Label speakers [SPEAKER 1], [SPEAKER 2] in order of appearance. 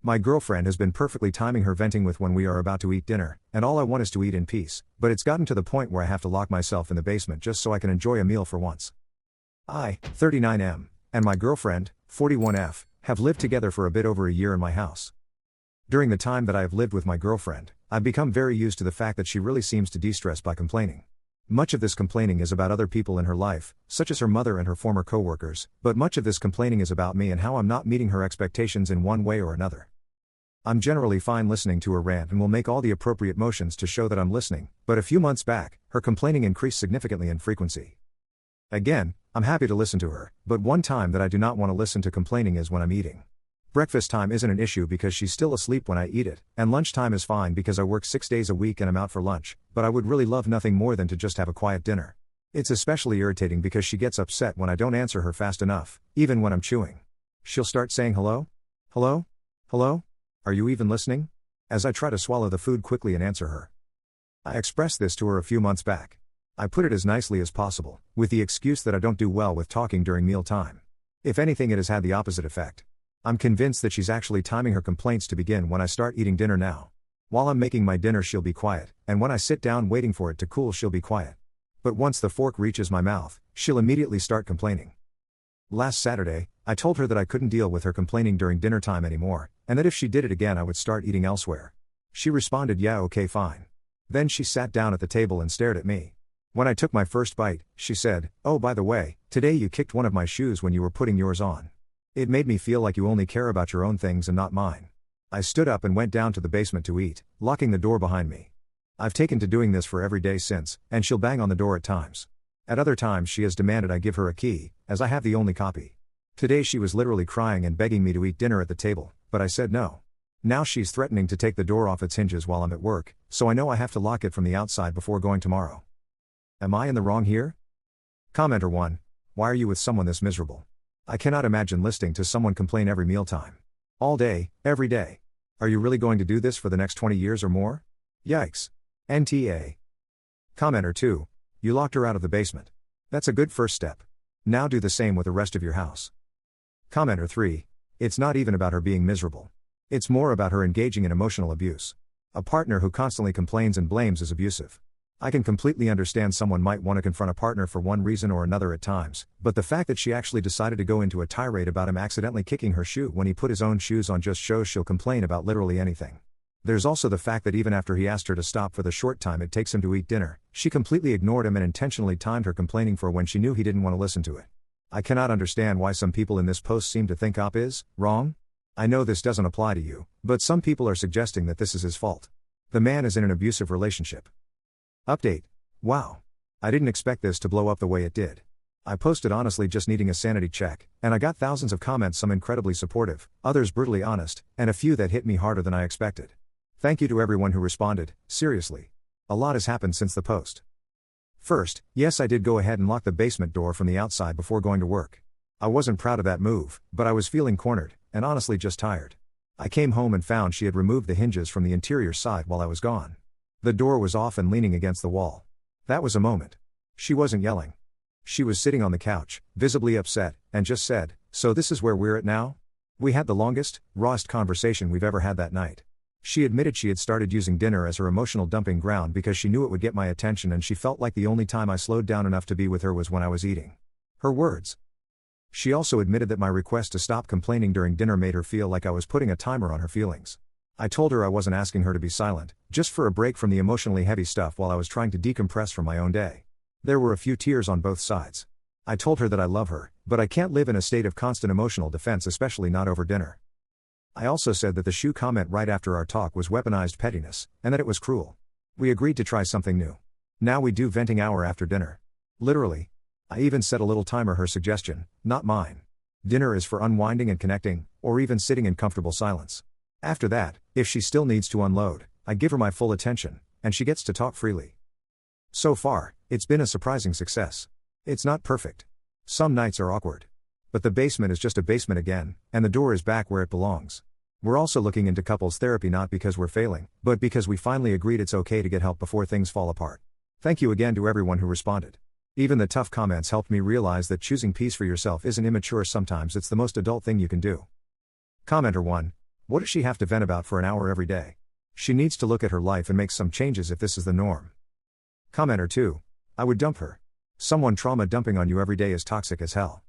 [SPEAKER 1] My girlfriend has been perfectly timing her venting with when we are about to eat dinner, and all I want is to eat in peace, but it's gotten to the point where I have to lock myself in the basement just so I can enjoy a meal for once. I, 39M, and my girlfriend, 41F, have lived together for a bit over a year in my house. During the time that I have lived with my girlfriend, I've become very used to the fact that she really seems to de-stress by complaining. Much of this complaining is about other people in her life, such as her mother and her former co-workers, but much of this complaining is about me and how I'm not meeting her expectations in one way or another. I'm generally fine listening to her rant and will make all the appropriate motions to show that I'm listening, but a few months back, her complaining increased significantly in frequency. Again, I'm happy to listen to her, but one time that I do not want to listen to complaining is when I'm eating. Breakfast time isn't an issue because she's still asleep when I eat it, and lunchtime is fine because I work 6 days a week and I'm out for lunch, but I would really love nothing more than to just have a quiet dinner. It's especially irritating because she gets upset when I don't answer her fast enough, even when I'm chewing. She'll start saying hello? Hello? Hello? Are you even listening? As I try to swallow the food quickly and answer her. I expressed this to her a few months back. I put it as nicely as possible, with the excuse that I don't do well with talking during meal time. If anything, it has had the opposite effect. I'm convinced that she's actually timing her complaints to begin when I start eating dinner now. While I'm making my dinner, she'll be quiet, and when I sit down waiting for it to cool, she'll be quiet. But once the fork reaches my mouth, she'll immediately start complaining. Last Saturday, I told her that I couldn't deal with her complaining during dinner time anymore, and that if she did it again I would start eating elsewhere. She responded, "Yeah, okay, fine." Then she sat down at the table and stared at me. When I took my first bite, she said, "Oh, by the way, today you kicked one of my shoes when you were putting yours on. It made me feel like you only care about your own things and not mine." I stood up and went down to the basement to eat, locking the door behind me. I've taken to doing this for every day since, and she'll bang on the door at times. At other times she has demanded I give her a key, as I have the only copy. Today she was literally crying and begging me to eat dinner at the table, but I said no. Now she's threatening to take the door off its hinges while I'm at work, so I know I have to lock it from the outside before going tomorrow. Am I in the wrong here? Commenter 1. Why are you with someone this miserable? I cannot imagine listening to someone complain every mealtime. All day, every day. Are you really going to do this for the next 20 years or more? Yikes. NTA. Commenter 2. You locked her out of the basement. That's a good first step. Now do the same with the rest of your house. Commenter 3. It's not even about her being miserable. It's more about her engaging in emotional abuse. A partner who constantly complains and blames is abusive. I can completely understand someone might want to confront a partner for one reason or another at times, but the fact that she actually decided to go into a tirade about him accidentally kicking her shoe when he put his own shoes on just shows she'll complain about literally anything. There's also the fact that even after he asked her to stop for the short time it takes him to eat dinner, she completely ignored him and intentionally timed her complaining for when she knew he didn't want to listen to it. I cannot understand why some people in this post seem to think op is wrong. I know this doesn't apply to you, but some people are suggesting that this is his fault. The man is in an abusive relationship. Update. Wow. I didn't expect this to blow up the way it did. I posted honestly just needing a sanity check, and I got thousands of comments, some incredibly supportive, others brutally honest, and a few that hit me harder than I expected. Thank you to everyone who responded, seriously. A lot has happened since the post. First, yes, I did go ahead and lock the basement door from the outside before going to work. I wasn't proud of that move, but I was feeling cornered, and honestly just tired. I came home and found she had removed the hinges from the interior side while I was gone. The door was off and leaning against the wall. That was a moment. She wasn't yelling. She was sitting on the couch, visibly upset, and just said, "So this is where we're at now?" We had the longest, rawest conversation we've ever had that night. She admitted she had started using dinner as her emotional dumping ground because she knew it would get my attention, and she felt like the only time I slowed down enough to be with her was when I was eating. Her words. She also admitted that my request to stop complaining during dinner made her feel like I was putting a timer on her feelings. I told her I wasn't asking her to be silent, just for a break from the emotionally heavy stuff while I was trying to decompress from my own day. There were a few tears on both sides. I told her that I love her, but I can't live in a state of constant emotional defense, especially not over dinner. I also said that the shoe comment right after our talk was weaponized pettiness, and that it was cruel. We agreed to try something new. Now we do venting hour after dinner. Literally. I even set a little timer, her suggestion, not mine. Dinner is for unwinding and connecting, or even sitting in comfortable silence. After that, if she still needs to unload, I give her my full attention, and she gets to talk freely. So far, it's been a surprising success. It's not perfect. Some nights are awkward. But the basement is just a basement again, and the door is back where it belongs. We're also looking into couples therapy, not because we're failing, but because we finally agreed it's okay to get help before things fall apart. Thank you again to everyone who responded. Even the tough comments helped me realize that choosing peace for yourself isn't immature, sometimes it's the most adult thing you can do. Commenter 1. What does she have to vent about for an hour every day? She needs to look at her life and make some changes if this is the norm. Commenter 2. I would dump her. Someone trauma dumping on you every day is toxic as hell.